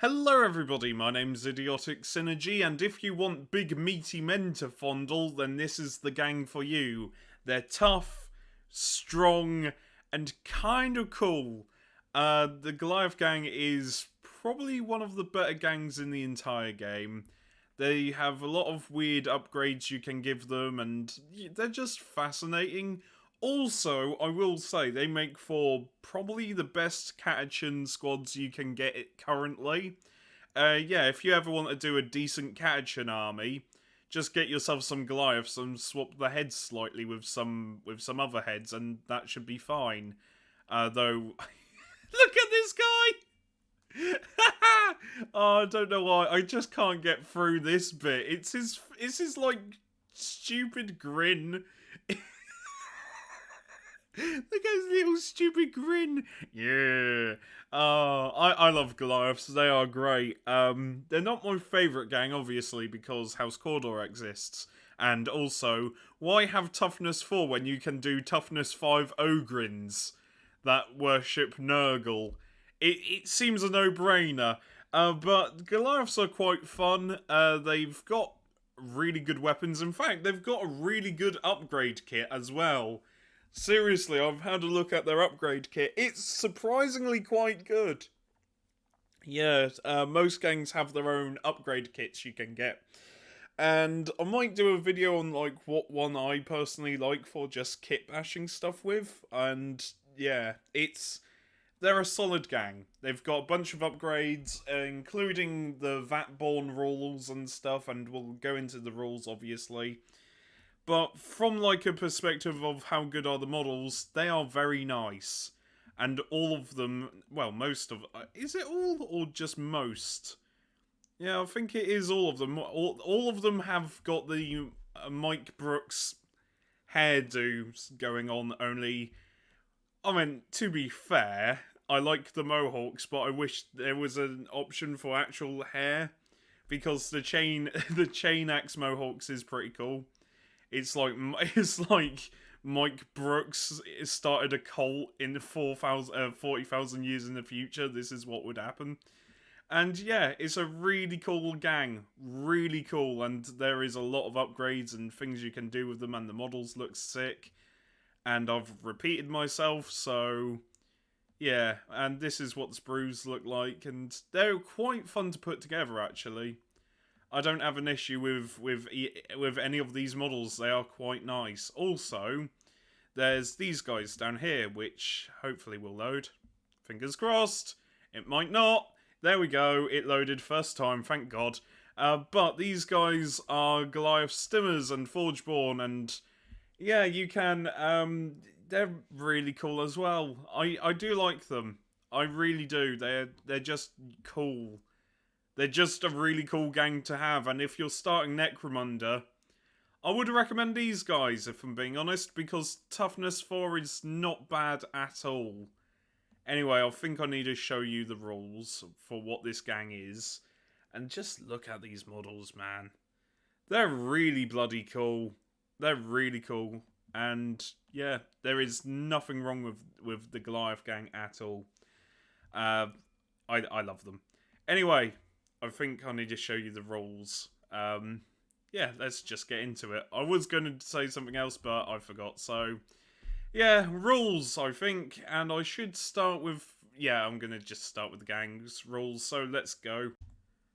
Hello everybody, my name's Idiotic Synergy, and if you want big meaty men to fondle, then this is the gang for you. They're tough, strong, and kind of cool. The Goliath gang is probably one of the better gangs in the entire game. They have a lot of weird upgrades you can give them, and they're just fascinating. Also, I will say, they make for probably the best Catachan squads you can get it currently. Yeah, if you ever want to do a decent Catachan army, just get yourself some Goliaths and swap the heads slightly with some other heads, and that should be fine. Though, look at this guy! Oh, I don't know why. I just can't get through this bit. It's his like stupid grin. Look at his little stupid grin. Yeah. I love Goliaths. They are great. They're not my favourite gang, obviously, because House Cawdor exists. And also, why have Toughness 4 when you can do Toughness 5 Ogrins that worship Nurgle? It seems a no-brainer. But Goliaths are quite fun. They've got really good weapons. In fact, they've got a really good upgrade kit as well. Seriously, I've had a look at their upgrade kit. It's surprisingly quite good. Yeah, most gangs have their own upgrade kits you can get. And I might do a video on like what one I personally like for just kit bashing stuff with. And yeah, they're a solid gang. They've got a bunch of upgrades, including the Vatborn rules and stuff, and we'll go into the rules obviously. But from like a perspective of how good are the models, they are very nice. And all of them, well, most of... Is it all or just most? Yeah, I think it is all of them. All of them have got the Mike Brooks hairdo going on, only... I mean, to be fair, I like the mohawks, but I wish there was an option for actual hair. Because the chain axe mohawks is pretty cool. It's like Mike Brooks started a cult in 40,000 years in the future. This is what would happen. And yeah, it's a really cool gang. Really cool. And there is a lot of upgrades and things you can do with them. And the models look sick. And I've repeated myself, so... Yeah, and this is what the sprues look like. And they're quite fun to put together, actually. I don't have an issue with any of these models. They are quite nice. Also, there's these guys down here, which hopefully will load. Fingers crossed. It might not. There we go. It loaded first time, thank God. But these guys are Goliath Stimmers and Forgeborn, and yeah, you can... they're really cool as well. I do like them. I really do. They're just cool. They're just a really cool gang to have, and if you're starting Necromunda, I would recommend these guys, if I'm being honest, because Toughness 4 is not bad at all. Anyway, I think I need to show you the rules for what this gang is, and just look at these models, man. They're really bloody cool. They're really cool, and yeah, there is nothing wrong with the Goliath gang at all. I love them. Anyway, I think I need to show you the rules. Yeah, let's just get into it. I was going to say something else, but I forgot. So, yeah, rules, I think. And I should start with... Yeah, I'm going to just start with the gang's rules. So, let's go.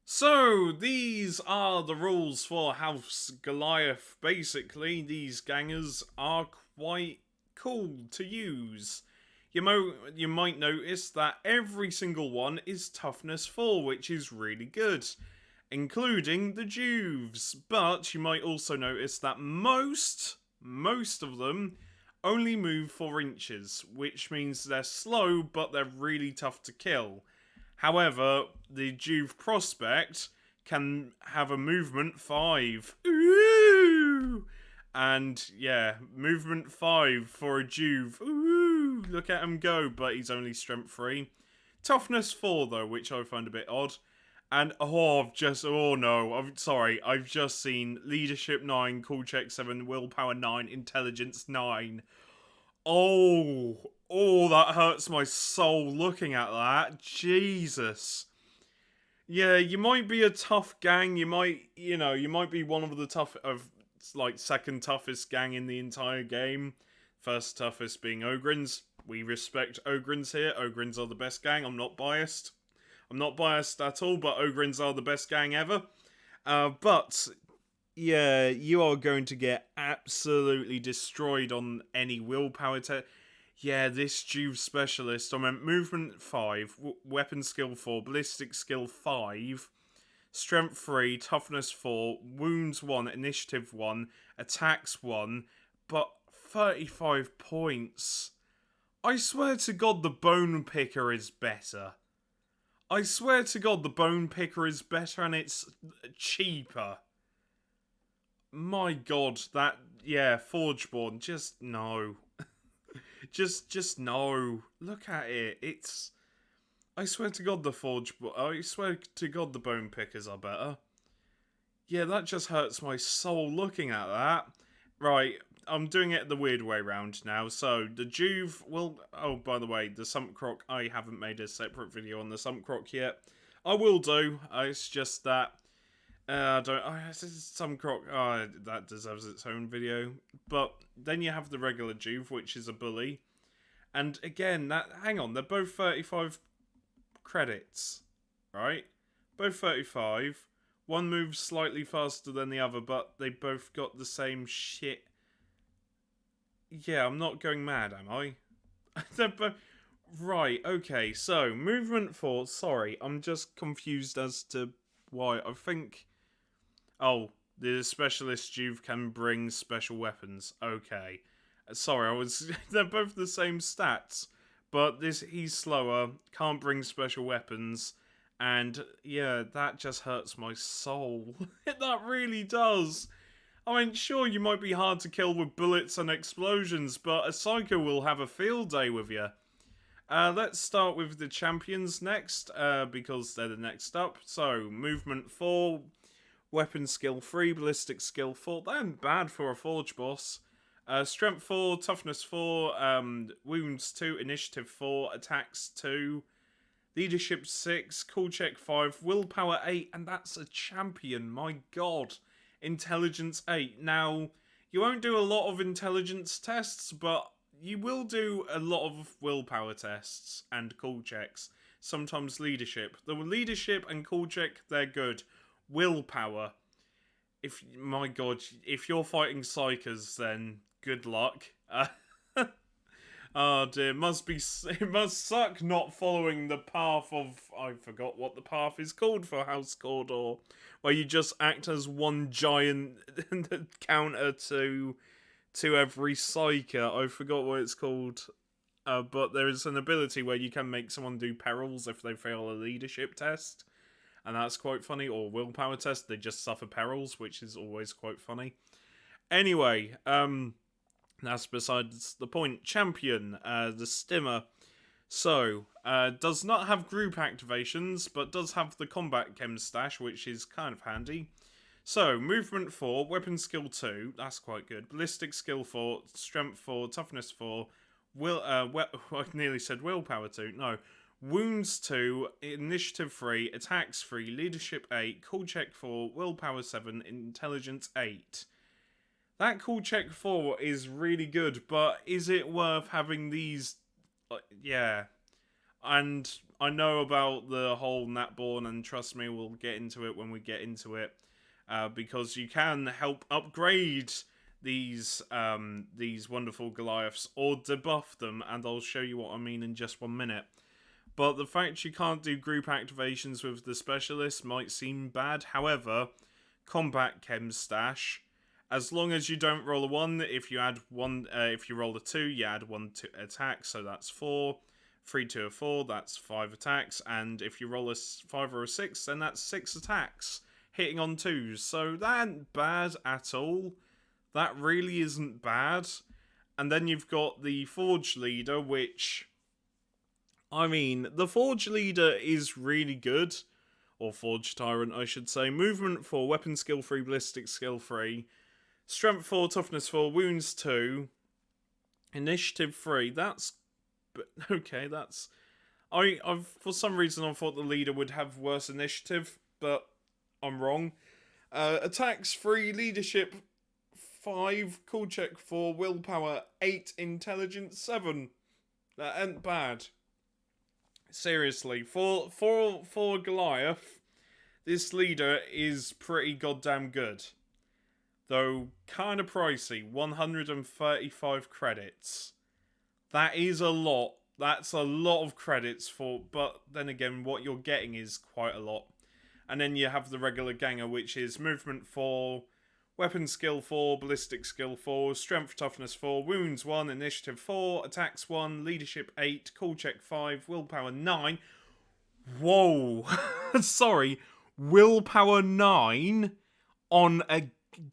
So, these are the rules for House Goliath. Basically, these gangers are quite cool to use. You might notice that every single one is Toughness 4, which is really good, including the Juves. But you might also notice that most of them only move 4 inches, which means they're slow, but they're really tough to kill. However, the Juve Prospect can have a movement 5. Ooh! And yeah, movement 5 for a Juve. Ooh, look at him go, but he's only strength 3. Toughness 4 though, which I find a bit odd. And I've just seen Leadership 9, Cool Check 7, Willpower 9, Intelligence 9. Oh, that hurts my soul looking at that. Jesus. Yeah, you might be a tough gang. You might, you might be one of the like second toughest gang in the entire game. First toughest being Ogrins. We respect Ogrins here. Ogrins are the best gang. I'm not biased. I'm not biased at all, but Ogrins are the best gang ever. But yeah, you are going to get absolutely destroyed on any willpower test. Yeah, this Juve specialist. I meant movement 5, weapon skill 4, ballistic skill 5, strength 3, toughness 4, wounds 1, initiative 1, attacks 1, but 35 points. I swear to God, the bone picker is better. I swear to God, the bone picker is better and it's cheaper. My God, yeah, Forgeborn, just no. just no. Look at it. I swear to God, I swear to God, the bone pickers are better. Yeah, that just hurts my soul looking at that. Right, I'm doing it the weird way round now. So, the Juve will... Oh, by the way, the Sump Croc, I haven't made a separate video on the Sump Croc yet. I will do. It's just that... I don't... Sump Croc... that deserves its own video. But then you have the regular Juve, which is a bully. And again, hang on, they're both 35 credits, right? Both 35. One moves slightly faster than the other, but they both got the same shit. Yeah, I'm not going mad, am I? Right, okay, so, movement 4, sorry, I'm just confused as to why. I think... Oh, the specialist Juve can bring special weapons. Okay. Sorry, they're both the same stats, but he's slower, can't bring special weapons, and yeah, that just hurts my soul. That really does. I mean, sure, you might be hard to kill with bullets and explosions, but a psycho will have a field day with you. Let's start with the champions next, because they're the next up. So, movement 4, weapon skill 3, ballistic skill 4. That ain't bad for a forge boss. Strength 4, toughness 4, wounds 2, initiative 4, attacks 2, leadership 6, cool check 5, willpower 8, and that's a champion, my god. Intelligence 8. Now, you won't do a lot of intelligence tests, but you will do a lot of willpower tests and cool checks. Sometimes leadership. The leadership and cool check, they're good. Willpower. My god, if you're fighting psychers, then good luck. Oh dear, it must suck not following the path of, I forgot what the path is called for House Cawdor, where you just act as one giant counter to every psyker. I forgot what it's called. But there is an ability where you can make someone do perils if they fail a leadership test. And that's quite funny. Or willpower test, they just suffer perils, which is always quite funny. Anyway, that's besides the point. Champion, the Stimmer. So, does not have group activations, but does have the combat chem stash, which is kind of handy. So, movement 4, weapon skill 2, that's quite good. Ballistic skill 4, strength 4, toughness 4, I nearly said willpower 2, no. Wounds 2, initiative 3, attacks 3, leadership 8, cool check 4, willpower 7, intelligence 8. That cool check 4 is really good, but is it worth having these? Yeah. And I know about the whole Natborn, and trust me, we'll get into it when we get into it. Because you can help upgrade these wonderful Goliaths, or debuff them, and I'll show you what I mean in just 1 minute. But the fact you can't do group activations with the specialist might seem bad. However, combat chem stash, as long as you don't roll a 1, if you add 1, if you roll a 2, you add 1 to attack, so that's 4. 3, 2, or 4, that's 5 attacks, and if you roll a 5 or a 6, then that's 6 attacks, hitting on 2s. So that ain't bad at all. That really isn't bad. And then you've got the Forge Leader, which, I mean, the Forge Leader is really good. Or Forge Tyrant, I should say. Movement 4, weapon skill 3, ballistic skill 3. Strength 4, toughness 4, wounds 2. Initiative 3, that's... okay, that's... I've for some reason I thought the leader would have worse initiative, but I'm wrong. Attacks 3, leadership 5, cool check 4, willpower 8, intelligence 7. That ain't bad. Seriously, for Goliath, this leader is pretty goddamn good. Though kind of pricey, 135 credits. That is a lot. That's a lot of credits for, but then again, what you're getting is quite a lot. And then you have the regular ganger, which is movement 4, weapon skill 4, ballistic skill 4, strength toughness 4, wounds 1, initiative 4, attacks 1, leadership 8, cool check 5, willpower 9. Whoa. Sorry. Willpower 9 on a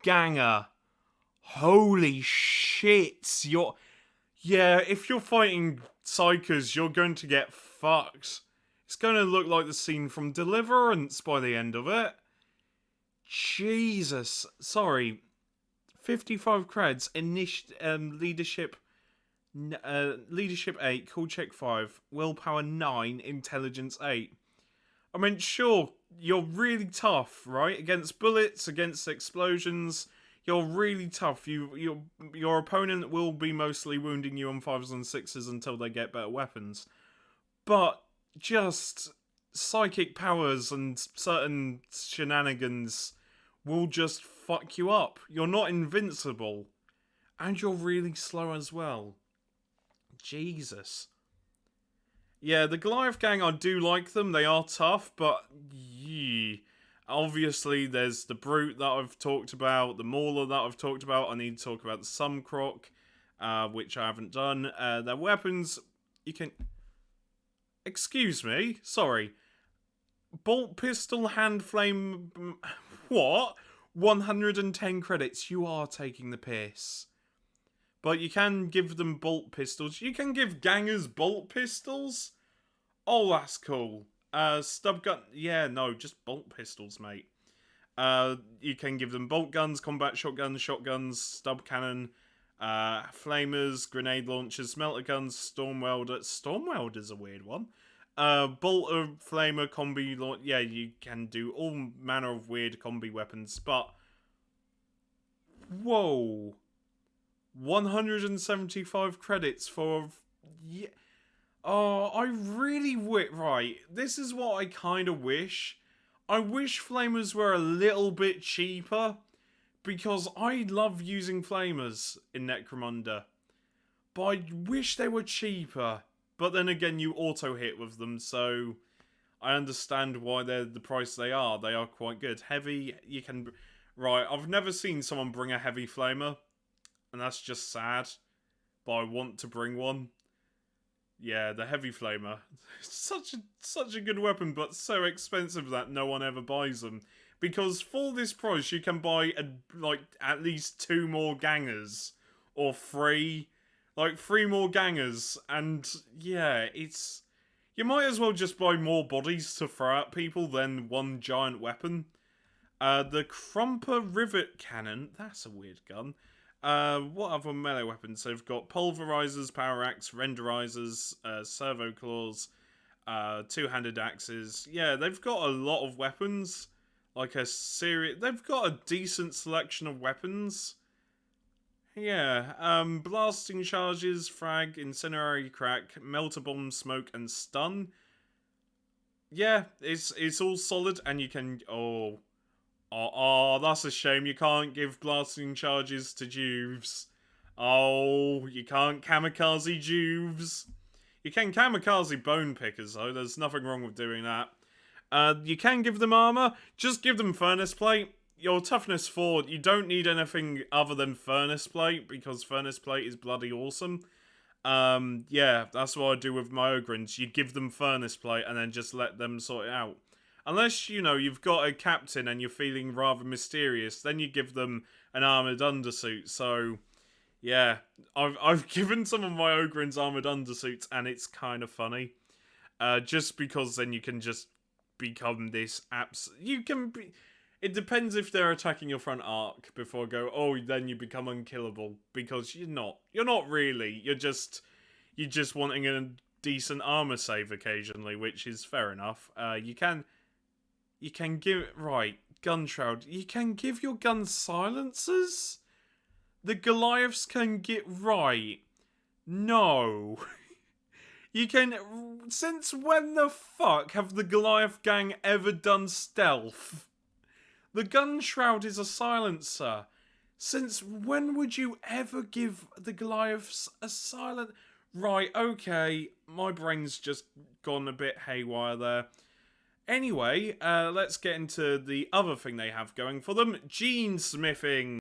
ganger. Holy shit. Yeah, if you're fighting psychers, you're going to get fucked. It's going to look like the scene from Deliverance by the end of it. Jesus. Sorry. 55 creds. Leadership... leadership 8, cool check 5, willpower 9, intelligence 8. I mean, sure, you're really tough, right? Against bullets, against explosions, you're really tough. Your opponent will be mostly wounding you on 5s and 6s until they get better weapons. But just psychic powers and certain shenanigans will just fuck you up. You're not invincible. And you're really slow as well. Jesus. Yeah, the Goliath gang, I do like them. They are tough, but yeah. Obviously, there's the Brute that I've talked about, the Mauler that I've talked about. I need to talk about the Sumcroc, which I haven't done. Their weapons, you can... Excuse me, sorry. Bolt pistol, hand flame... What? 110 credits. You are taking the piss. But you can give them bolt pistols. You can give gangers bolt pistols? Oh, that's cool. Stub gun... Yeah, no, just bolt pistols, mate. You can give them bolt guns, combat shotguns, stub cannon, flamers, grenade launchers, melter guns, storm welder. Storm welder's a weird one. Bolter, flamer, combi launch. Yeah, you can do all manner of weird combi weapons, but... Whoa. 175 credits for... Yeah. Oh, I really wish... Right, this is what I kind of wish. I wish flamers were a little bit cheaper, because I love using flamers in Necromunda. But I wish they were cheaper. But then again, you auto-hit with them, so I understand why they're the price they are. They are quite good. Heavy, you can... Right, I've never seen someone bring a heavy flamer. And that's just sad. But I want to bring one. Yeah, the heavy flamer. Such a good weapon, but so expensive that no one ever buys them. Because for this price, you can buy at least 2 more gangers. Or 3. Like 3 more gangers. And yeah, it's... You might as well just buy more bodies to throw at people than one giant weapon. The Crumper Rivet Cannon. That's a weird gun. What other melee weapons? They've got pulverizers, power axe, renderizers, servo claws, two-handed axes. Yeah, they've got a lot of weapons. Like a series... They've got a decent selection of weapons. Yeah, blasting charges, frag, incendiary crack, melter bomb, smoke, and stun. Yeah, it's all solid, and you can... Oh, that's a shame. You can't give blasting charges to Juves. Oh, you can't kamikaze Juves. You can kamikaze bone pickers, though. There's nothing wrong with doing that. You can give them armor. Just give them furnace plate. Your toughness 4, you don't need anything other than furnace plate, because furnace plate is bloody awesome. Yeah, that's what I do with my Ogrins. You give them furnace plate and then just let them sort it out. Unless, you know, you've got a captain and you're feeling rather mysterious, then you give them an armoured undersuit. So, yeah, I've given some of my Ogrins armoured undersuits and it's kind of funny. Just because then you can just become this you can be... It depends if they're attacking your front arc before I go, oh, then you become unkillable. Because you're not. You're not really. You're just wanting decent armor save occasionally, which is fair enough. You can give gun shroud. You can give your gun silencers. The Goliaths can get No. You can. Since when the fuck have the Goliath gang ever done stealth? The gun shroud is a silencer. Since when would you ever give the Goliaths a silent? Right, okay, my brain's just gone a bit haywire there. Anyway, let's get into the other thing they have going for them, gene smithing.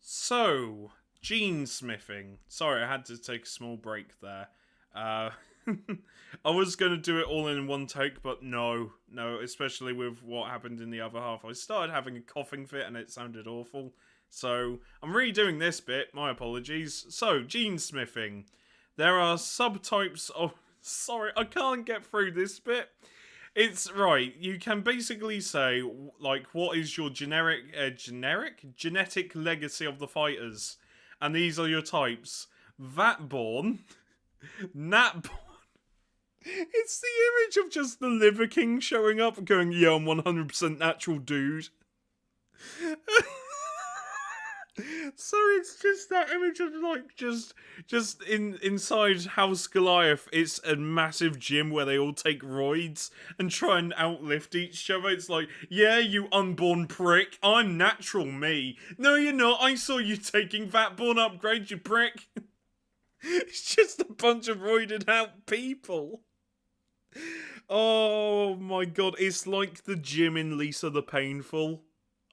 So, gene smithing. Sorry, I had to take a small break there. I was going to do it all in one take, but no, especially with what happened in the other half. I started having a coughing fit and it sounded awful. So, I'm redoing this bit, my apologies. So, gene smithing. There are subtypes of... Sorry, I can't get through this bit. It's right, you can basically say, like, what is your genetic legacy of the fighters? And these are your types. Vatborn, Natborn. It's the image of just the Liver King showing up going, yeah, I'm 100% natural, dude. So it's just that image of like just inside House Goliath. It's a massive gym where they all take roids and try and outlift each other. It's like, yeah, you unborn prick, I'm natural, me. No, you're not. I saw you taking Vatborn upgrade, you prick. It's just a bunch of roided out people. Oh my god, it's like the gym in Lisa the Painful.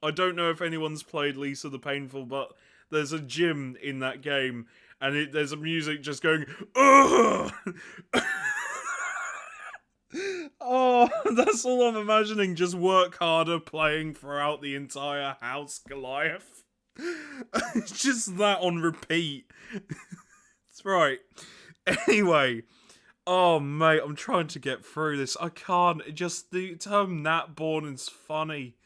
I don't know if anyone's played Lisa the Painful, but there's a gym in that game, and there's a music just going, ugh! Oh, that's all I'm imagining, just work harder playing throughout the entire House Goliath. It's just that on repeat. That's right. Anyway, oh mate, I'm trying to get through this. I can't, just the term Natborn is funny.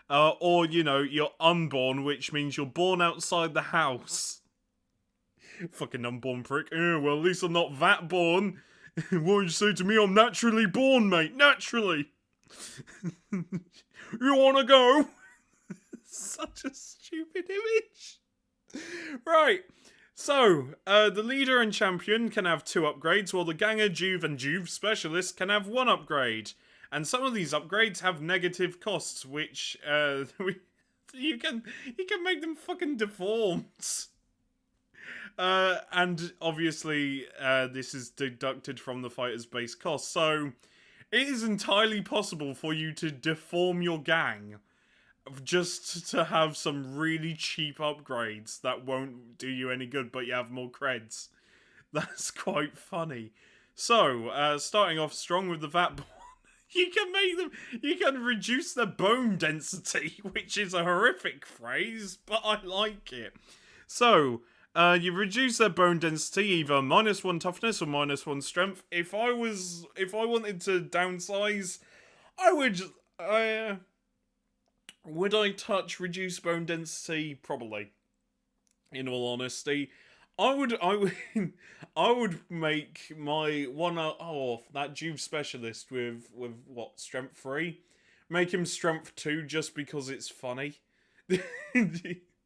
Or, you know, you're unborn, which means you're born outside the house. Fucking unborn prick. Well, at least I'm not that born. What would you say to me? I'm naturally born, mate. Naturally. You wanna go? Such a stupid image. Right. So, the leader and champion can have 2 upgrades, while the ganger, Juve, and Juve specialist can have 1 upgrade. And some of these upgrades have negative costs, which you can make them fucking deformed. And obviously, this is deducted from the fighter's base cost. So it is entirely possible for you to deform your gang just to have some really cheap upgrades that won't do you any good, but you have more creds. That's quite funny. So, starting off strong with the Vatborn. You can reduce their bone density, which is a horrific phrase, but I like it. So, you reduce their bone density, either -1 toughness or -1 strength. If I wanted to downsize, would I touch reduce bone density? Probably. In all honesty. I would make my that Juve specialist with what, strength 3? Make him strength 2 just because it's funny.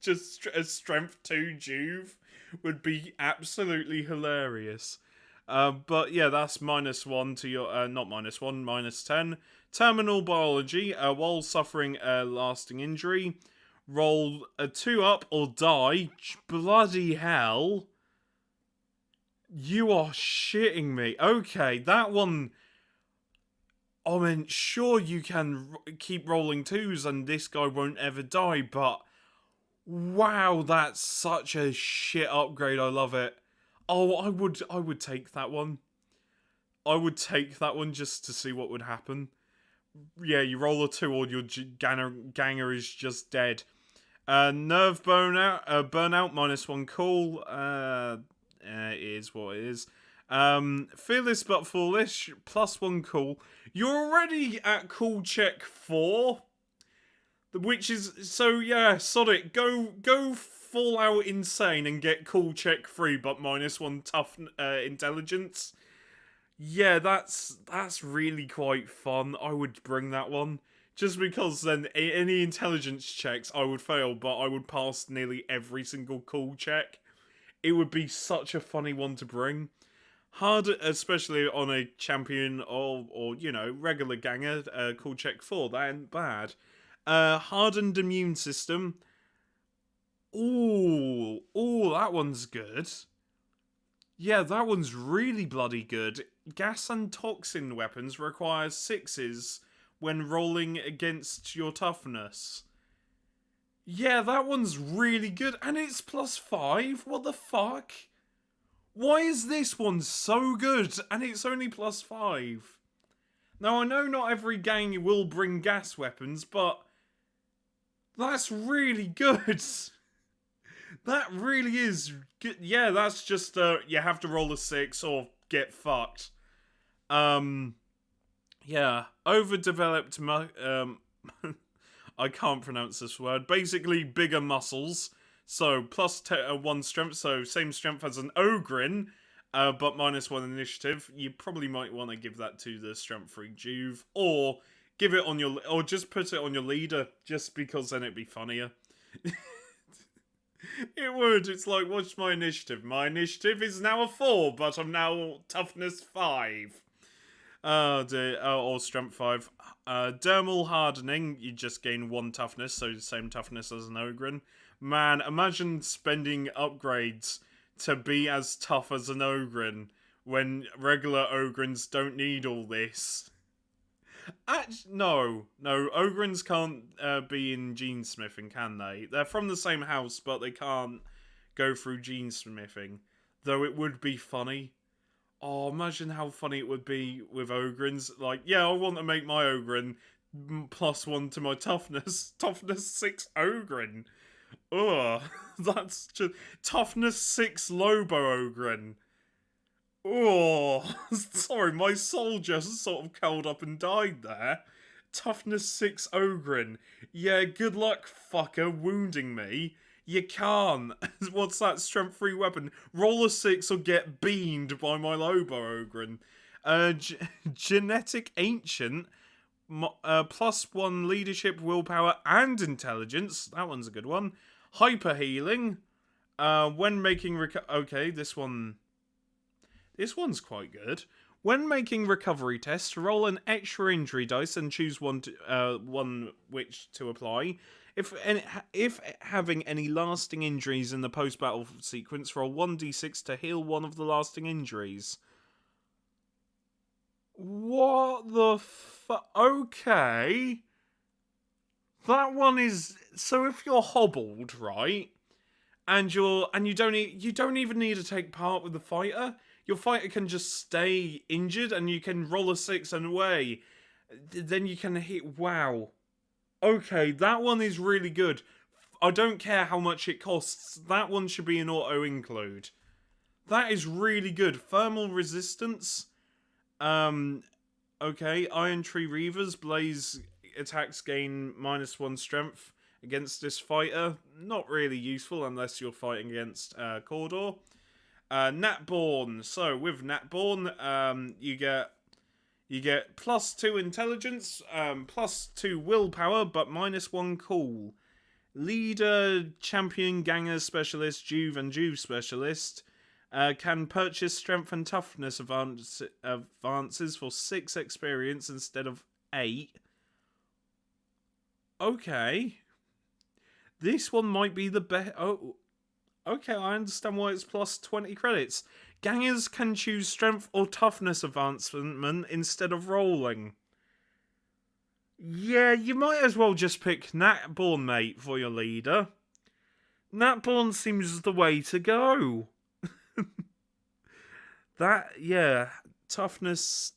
Just a strength 2 Juve would be absolutely hilarious. But yeah, that's -1 to your not -1, -10. Terminal biology. While suffering a lasting injury, roll a 2 up or die. Bloody hell. You are shitting me. Okay, that one... I mean, sure you can keep rolling 2s and this guy won't ever die, but... Wow, that's such a shit upgrade. I love it. Oh, I would take that one. I would take that one just to see what would happen. Yeah, you roll a 2 or your ganger is just dead. Nerve burnout, -1 cool. It is what it is. Fearless but foolish, +1 cool. You're already at cool check 4. Which is, so yeah, sod it. Go full out insane and get cool check 3, but -1 tough intelligence. Yeah, that's really quite fun. I would bring that one. Just because then any intelligence checks I would fail, but I would pass nearly every single cool check. It would be such a funny one to bring. Hard, especially on a champion or you know, regular ganger, cool check 4, that ain't bad. Hardened immune system. Ooh, that one's good. Yeah, that one's really bloody good. Gas and toxin weapons require 6s when rolling against your toughness. Yeah, that one's really good, and it's +5. What the fuck? Why is this one so good and it's only +5? Now, I know not every gang will bring gas weapons, but that's really good. That really is good. Yeah, that's just, you have to roll a 6 or get fucked. Yeah, overdeveloped, I can't pronounce this word. Basically, bigger muscles. So, +1 strength, so same strength as an Ogrin, but -1 initiative. You probably might want to give that to the strength 3 Juve, or give it on your, or just put it on your leader, just because then it'd be funnier. It would. It's like, what's my initiative? My initiative is now a 4, but I'm now toughness 5. Or strength 5. Dermal hardening, you just gain 1 toughness, so the same toughness as an Ogrin. Man, imagine spending upgrades to be as tough as an Ogrin when regular Ogrins don't need all this. No, Ogrins can't be in gene smithing, can they? They're from the same house, but they can't go through gene smithing. Though it would be funny. Oh, imagine how funny it would be with Ogrins. Like, yeah, I want to make my Ogrin +1 to my toughness. Toughness 6 Ogrin. Ugh, that's just... Toughness 6 Lobo Ogrin. Oh, sorry, my soul just sort of curled up and died there. Toughness 6 Ogrin. Yeah, good luck, fucker, wounding me. You can't. What's that strength 3 weapon? Roll a 6 or get beamed by my Lobo Ogrin. Genetic Ancient. +1 leadership, willpower, and intelligence. That one's a good one. Hyper healing. When making okay, this one's quite good. When making recovery tests, roll an extra injury dice and choose one which to apply. If having any lasting injuries in the post-battle sequence, roll 1d6 to heal one of the lasting injuries. What the okay. That one is... So if you're hobbled, right? And you don't even need to take part with the fighter. Your fighter can just stay injured and you can roll a 6 and away. Then you can hit... Wow. Okay, that one is really good. I don't care how much it costs. That one should be an auto-include. That is really good. Thermal resistance. Okay. Iron Tree Reavers. Blaze attacks gain -1 strength against this fighter. Not really useful unless you're fighting against Cawdor. Natborn. So with Natborn, you get +2 intelligence, +2 willpower, but -1 cool. Leader, champion, ganger specialist, Juve and Juve specialist can purchase strength and toughness advances for 6 experience instead of 8. Okay. This one might be the best. Oh, okay, I understand why it's +20 credits. Gangers can choose strength or toughness advancement instead of rolling. Yeah, you might as well just pick Natborn, mate, for your leader. Natborn seems the way to go. Yeah, toughness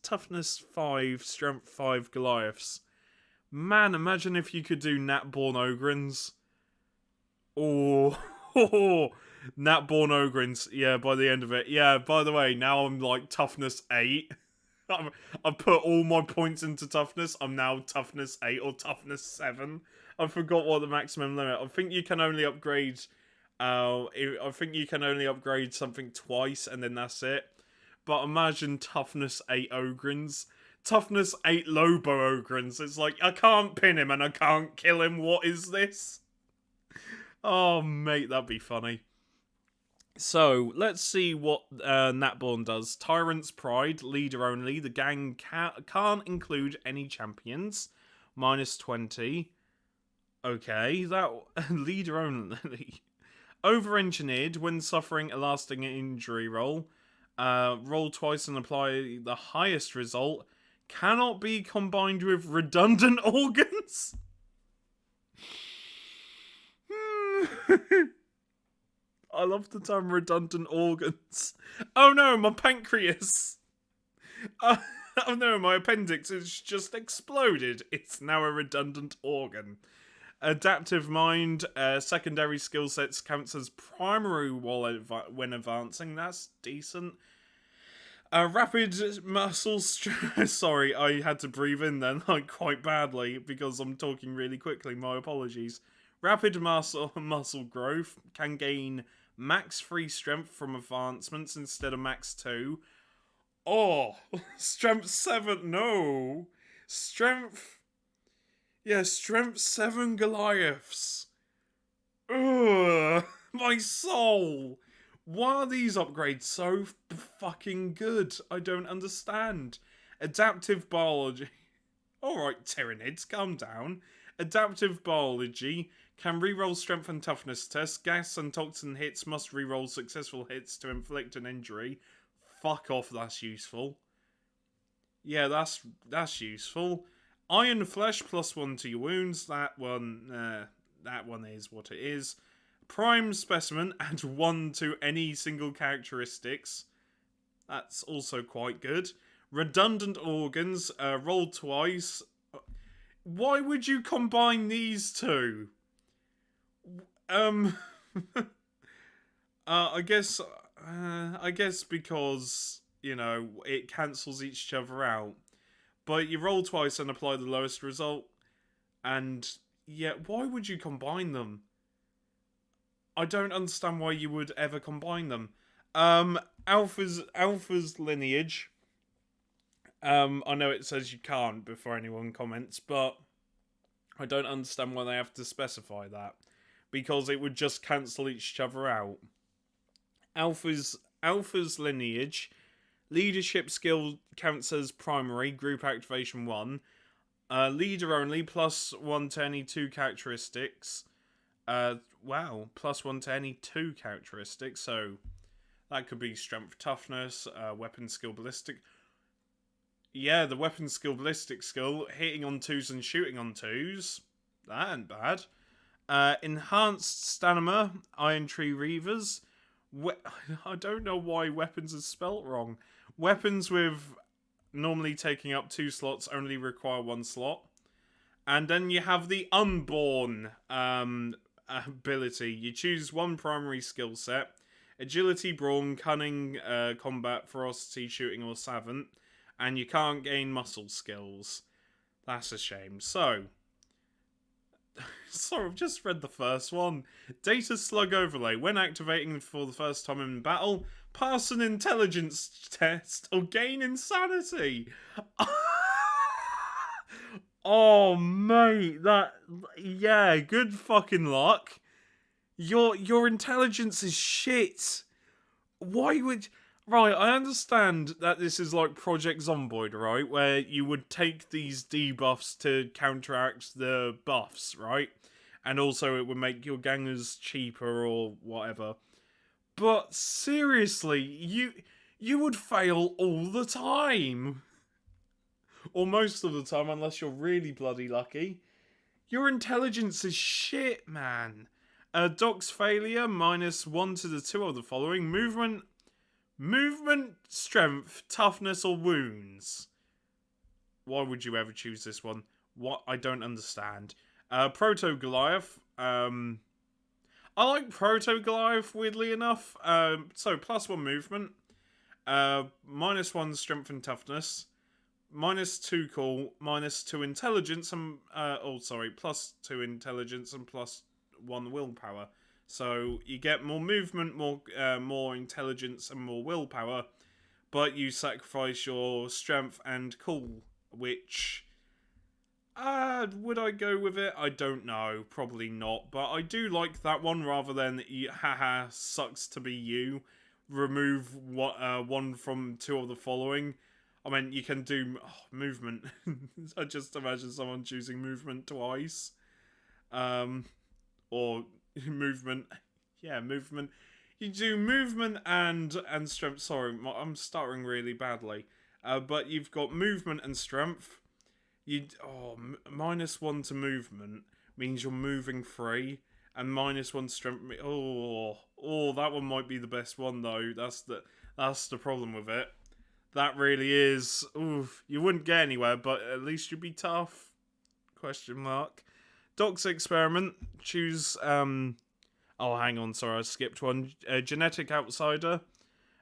5, strength 5 Goliaths. Man, imagine if you could do Natborn Ogrins. Oh, Natborn Ogrins. Yeah, by the end of it. Yeah, by the way, now I'm like toughness 8. I've put all my points into toughness. I'm now toughness 8 or toughness 7. I forgot what the maximum limit. I think you can only upgrade... I think you can only upgrade something twice and then that's it. but imagine toughness 8 Ogrins. Toughness 8 Lobo Ogrins. It's like, I can't pin him and I can't kill him. What is this? Oh, mate, that'd be funny. So, let's see what Natborn does. Tyrant's Pride, leader only. The gang can't include any champions. -20. Okay, that leader only. Over-engineered, when suffering a lasting injury roll. Roll twice and apply the highest result. Cannot be combined with redundant organs. I love the term redundant organs. Oh no, my pancreas. Oh no, my appendix has just exploded. It's now a redundant organ. Adaptive Mind, secondary skill sets counts as primary when advancing. That's decent. Rapid muscle sorry, I had to breathe in then, like, quite badly, because I'm talking really quickly. My apologies. Rapid muscle growth can gain max 3 strength from advancements instead of max 2. Oh, strength 7, no. Strength 7 Goliaths. Ugh, my soul. Why are these upgrades so fucking good? I don't understand. Adaptive biology. Alright, Tyranids, calm down. Adaptive biology can reroll strength and toughness tests. Gas and toxin hits must reroll successful hits to inflict an injury. Fuck off, that's useful. Yeah, that's useful. Iron Flesh, +1 to your wounds. That one is what it is. Prime Specimen, add 1 to any single characteristics. That's also quite good. Redundant Organs, roll twice. Why would you combine these two? I guess because, you know, it cancels each other out. But you roll twice and apply the lowest result. And, yeah, why would you combine them? I don't understand why you would ever combine them. Alpha's lineage. I know it says you can't before anyone comments, but I don't understand why they have to specify that. Because it would just cancel each other out. Alpha's lineage. Leadership skill counts as primary, group activation 1. Leader only, +1 to any 2 characteristics. Wow, +1 to any 2 characteristics, so that could be strength, toughness, weapon skill, ballistic. Yeah, the weapon skill, ballistic skill, hitting on 2s and shooting on 2s. That ain't bad. Enhanced stamina, Iron Tree Reavers. I don't know why weapons is spelt wrong. Weapons with normally taking up 2 slots only require 1 slot. And then you have the Unborn ability. You choose 1 primary skill set. Agility, Brawn, Cunning, Combat, Ferocity, Shooting, or Savant. And you can't gain muscle skills. That's a shame. So, I've just read the first one. Data Slug Overlay. When activating for the first time in battle, pass an intelligence test or gain insanity. Oh, mate, yeah, good fucking luck. Your intelligence is shit. Why would... Right, I understand that this is like Project Zomboid, right? Where you would take these debuffs to counteract the buffs, right? And also it would make your gangers cheaper or whatever. But seriously, you would fail all the time. Or most of the time, unless you're really bloody lucky. Your intelligence is shit, man. Doc's failure, -1 to the 2 of the following. Movement, strength, toughness, or wounds. Why would you ever choose this one? What? I don't understand. Proto Goliath. I like Proto Goliath, weirdly enough. So, +1 movement. -1 strength and toughness. -2 cool. -2 intelligence and... +2 intelligence and +1 willpower. So you get more movement, more intelligence, and more willpower. but you sacrifice your strength and cool, which... would I go with it? I don't know. Probably not. But I do like that one rather than haha, sucks to be you. Remove one from two of the following. I mean, you can do movement. I just imagine someone choosing movement twice. Or movement. Yeah, movement. You do movement and strength. Sorry, I'm stuttering really badly. But you've got movement and strength. -1 to movement means you're moving free, and -1 strength. That one might be the best one though. That's the problem with it. That really is. Oof, you wouldn't get anywhere, but at least you'd be tough. Question mark. Doc's experiment. Choose. Oh, hang on. Sorry, I skipped one. Genetic outsider.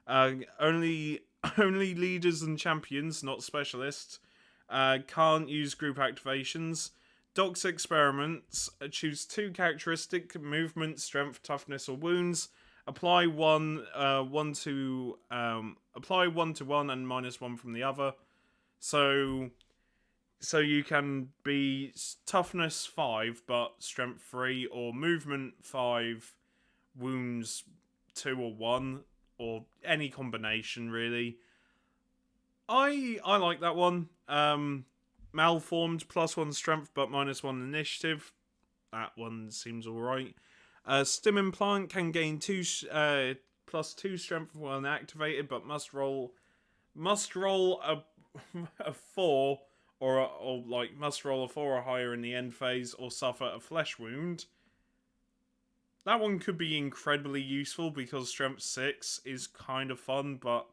Only leaders and champions, not specialists. Can't use group activations. Doc's experiments. Choose 2 characteristic: movement, strength, toughness, or wounds. Apply one to one and -1 from the other. So you can be toughness 5 but strength 3, or movement 5, wounds 2 or 1, or any combination really. I like that one. Malformed, +1 strength but -1 initiative. That one seems alright. Stim implant can gain +2 strength when activated, but must roll a 4 must roll a 4 or higher in the end phase, or suffer a flesh wound. That one could be incredibly useful because strength 6 is kind of fun, but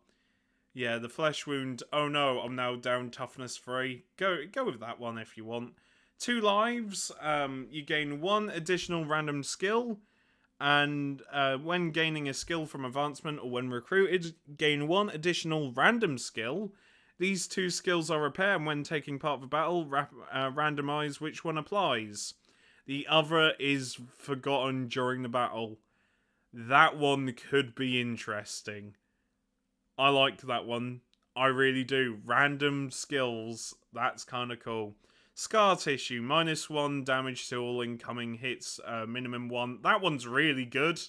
yeah, the flesh wound. Oh no, I'm now down toughness 3. Go with that one if you want. 2 lives. You gain 1 additional random skill, and when gaining a skill from advancement or when recruited, gain 1 additional random skill. These 2 skills are repaired, and when taking part of a battle, randomize which one applies. The other is forgotten during the battle. That one could be interesting. I like that one. I really do. Random skills. That's kind of cool. Scar tissue. -1 damage to all incoming hits. Minimum 1. That one's really good.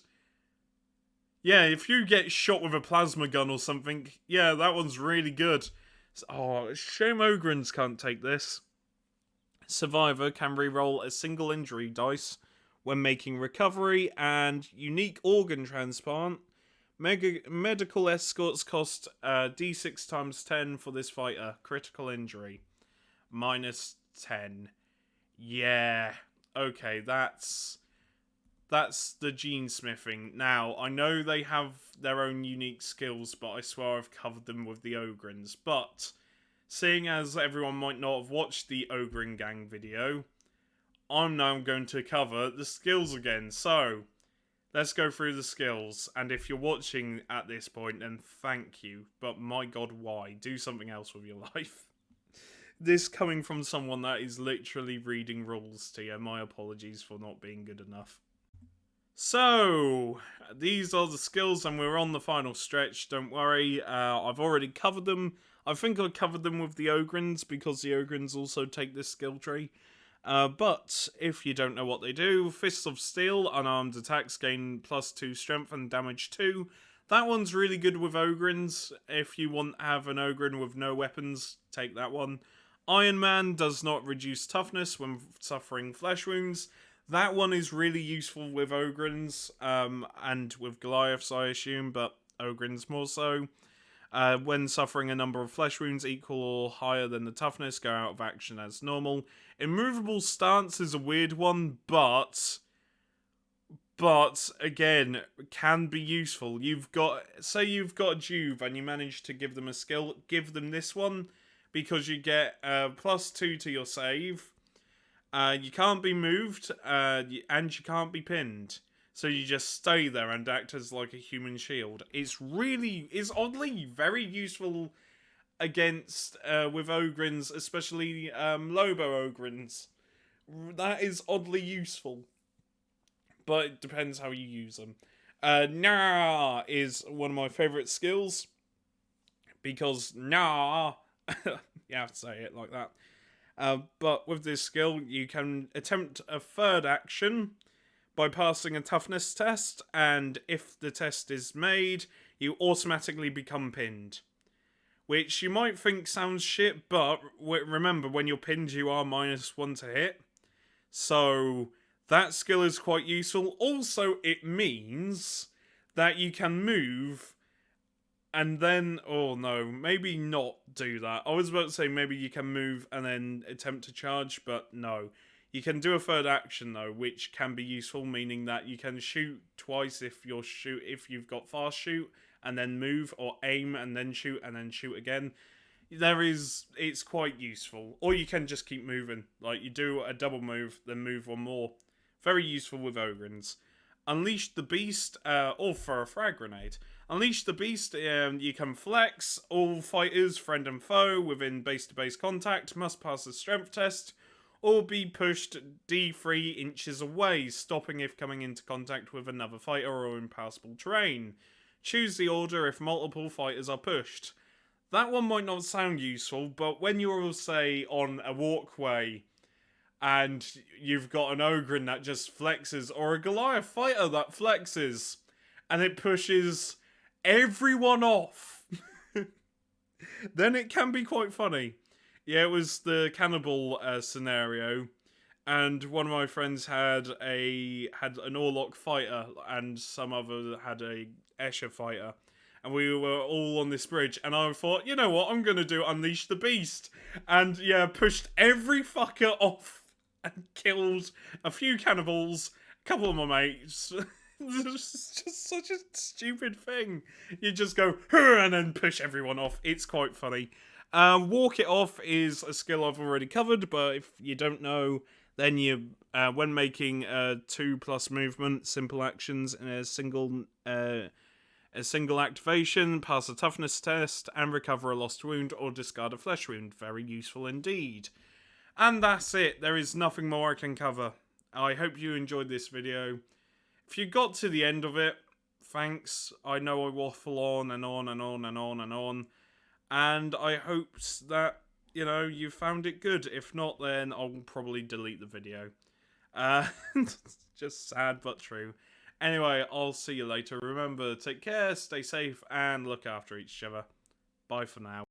Yeah, if you get shot with a plasma gun or something, yeah, that one's really good. Oh, shame Ogrins can't take this. Survivor can reroll a single injury dice when making recovery, and unique organ transplant. Medical escorts cost D6 times 10 for this fighter. Critical injury. -10. Yeah. Okay, that's the gene smithing. Now, I know they have their own unique skills, but I swear I've covered them with the Ogrins. But, seeing as everyone might not have watched the Ogrin Gang video, I'm now going to cover the skills again. So, let's go through the skills, and if you're watching at this point, then thank you. But my god, why? Do something else with your life. This coming from someone that is literally reading rules to you. My apologies for not being good enough. So, these are the skills, and we're on the final stretch. Don't worry, I've already covered them. I think I covered them with the Ogrins, because the Ogrins also take this skill tree. But, if you don't know what they do, Fists of Steel, unarmed attacks gain +2 strength and damage 2. That one's really good with Ogrins. If you want to have an Ogrin with no weapons, take that one. Iron Man does not reduce toughness when suffering flesh wounds. That one is really useful with Ogrins, and with Goliaths, I assume, but Ogrins more so. When suffering a number of flesh wounds equal or higher than the toughness, go out of action as normal. Immovable stance is a weird one, but again, can be useful. Say you've got a Juve and you manage to give them a skill, give them this one, because you get +2 to your save. You can't be moved, and you can't be pinned. So you just stay there and act as like a human shield. It's oddly very useful against, with Ogrins, especially Lobo Ogrins. That is oddly useful. But it depends how you use them. Nah is one of my favourite skills, because nah, you have to say it like that. But with this skill, you can attempt a third action by passing a toughness test, and if the test is made, you automatically become pinned. Which you might think sounds shit, but remember, when you're pinned, you are -1 to hit. So that skill is quite useful. Also, it means that you can move and then, oh no, maybe not do that. I was about to say maybe you can move and then attempt to charge, but no. You can do a third action though, which can be useful, meaning that you can shoot twice if you've got fast shoot and then move, or aim and then shoot again. It's quite useful. Or you can just keep moving. Like, you do a double move, then move one more. Very useful with Ogrins. Unleash the Beast, or for a frag grenade. Unleash the Beast, you can flex. All fighters, friend and foe, within base-to-base contact must pass a strength test, or be pushed D3 inches away, stopping if coming into contact with another fighter or impassable terrain. Choose the order if multiple fighters are pushed. That one might not sound useful, but when you're, say, on a walkway and you've got an Ogrin that just flexes, or a Goliath fighter that flexes, and it pushes everyone off, then it can be quite funny. Yeah, it was the cannibal scenario, and one of my friends had an Orlok fighter, and some other had a Escher fighter. And we were all on this bridge, and I thought, you know what, I'm going to do Unleash the Beast. And yeah, pushed every fucker off and killed a few cannibals, a couple of my mates. It's just such a stupid thing. You just go, and then push everyone off. It's quite funny. Walk it off is a skill I've already covered, but if you don't know, then you, when making 2+ movement, simple actions in a single activation, pass a toughness test, and recover a lost wound or discard a flesh wound. Very useful indeed. And that's it. There is nothing more I can cover. I hope you enjoyed this video. If you got to the end of it, thanks. I know I waffle on and on and on and on and on. And I hope that, you found it good. If not, then I'll probably delete the video. Just sad but true. Anyway, I'll see you later. Remember, take care, stay safe, and look after each other. Bye for now.